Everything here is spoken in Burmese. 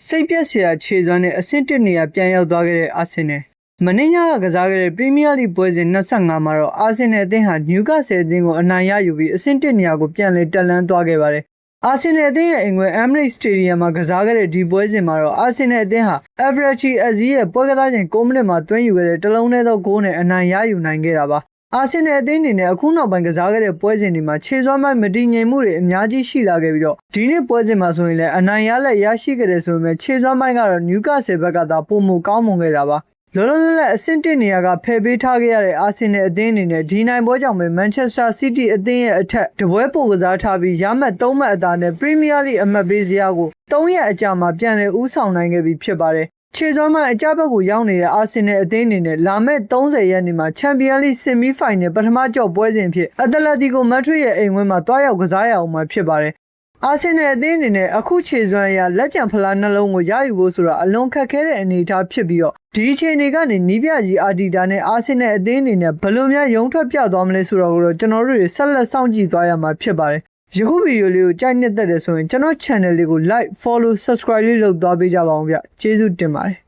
စိတ်ပြက်စရာခြေစွမ်းနဲ့အဆင့်1နေရာပြန်ရောက်သွားခဲ့တဲ့အာဆင်နယ်မနေ့ညကကစားခဲ့တဲ့ပရီးမီးယားလိပွဲစဉ်25မှာတော့အာဆင်နယ်အသင်းဟာနျူကာဆယ်အသင်းကိုအနိုင်ရယူပြီးအဆင့်1နေရာကိုပြန်လည်တက်လှမ်းသွားခဲ့ပါတယ်။အာဆင်နယ်အသင်းရဲ့အိမ်ကွယ် Emirates Stadium မှာကစားခဲ့တဲ့ဒီပွဲစဉ်မှာတော့အာဆင်နယ်အသင်းဟာ Everett Aziz ရဲ့ပွဲကစားချိန်9မိနစ်မှာသွင်းယူခဲ့တဲ့တလုံးတည်းသောဂိုးနဲ့အနိုင်ရယူနိုင်ခဲ့တာပါ။အာဆင်နယ်အသင်းအနေနဲ့အခုနောက်ပိုင်းကစားခဲ့တဲ့ပွဲစဉ်တွေမှာခြေစွမ်းပိုင်းမတည်ငြိမ်မှုတွေအများကြီးရှိလာခဲ့ပြီးတော့ဒီနေ့ပွဲစဉ်မှာဆိုရင်လည်းအနိုင်ရလက်ရရှိခဲ့တဲ့ဆိုပေမဲ့ခြေစွမ်းပိုင်းကတော့နျူကာဆယ်ဘက်ကသာပုံမကောင်းမွန်ခဲ့တာပါ။လောလောလတ်လတ်အဆင့်1နေရာကဖယ်ပေးထားခဲ့ရတဲ့အာဆင်နယ်အသင်းအနေနဲ့ဒီနိုင်ပွဲကြောင့်ပဲမန်ချက်စတာစီးတီးအသင်းရဲ့အထက်တပွဲပိုကစားထားပြီးရမှတ်3မှတ်အသာနဲ့ပရီးမီးယားလိအမှတ်ပေးဇယားကို3ရက်အကြာမှာပြန်လည်ဦးဆောင်နိုင်ခဲ့ပြီဖြစ်ပါတယ်။ခြေစွမ်းပိုင်းအကြဘက်ကိုရောက်နေတဲ့အာဆင်နယ်အသင်းအနေနဲ့လာမယ့်30ရက်နေ့မှာချန်ပီယံလိဆီမီဖိုင်နယ်ပထမကြော့ပွဲစဉ်ဖြစ်အက်တလက်တီကိုမက်ဒရစ်ရဲ့အိမ်ဝင်းမှာတွားရောက်ကစားရအောင်မှာဖြစ်ပါတယ်။အာဆင်နယ်အသင်းအနေနဲ့အခုခြေစွမ်းအရလက်ကျန်ဖလားနှလုံးကိုရယူဖို့ဆိုတာအလွန်ခက်ခဲတဲ့အနေအထားဖြစ်ပြီးတော့ဒီအခြေအနေကနေနီးပြကြီးအာတီတာနဲ့အာဆင်နယ်အသင်းအနေနဲ့ဘယ်လိုများရုံထွက်ပြသွားမလဲဆိုတော့ကျွန်တော်တို့ဆက်လက်စောင့်ကြည့်သွားရမှာဖြစ်ပါတယ်။ယခုဗီဒီယိုလေးကိုကြိုက်နှစ်သက်တယ်ဆိုရင်ကျွန်တော် channel လေးကို like, follow, subscribe လေးလုပ်သွားပေးကြပါအောင်ဗျ။ကျေးဇူးတင်ပါတယ်။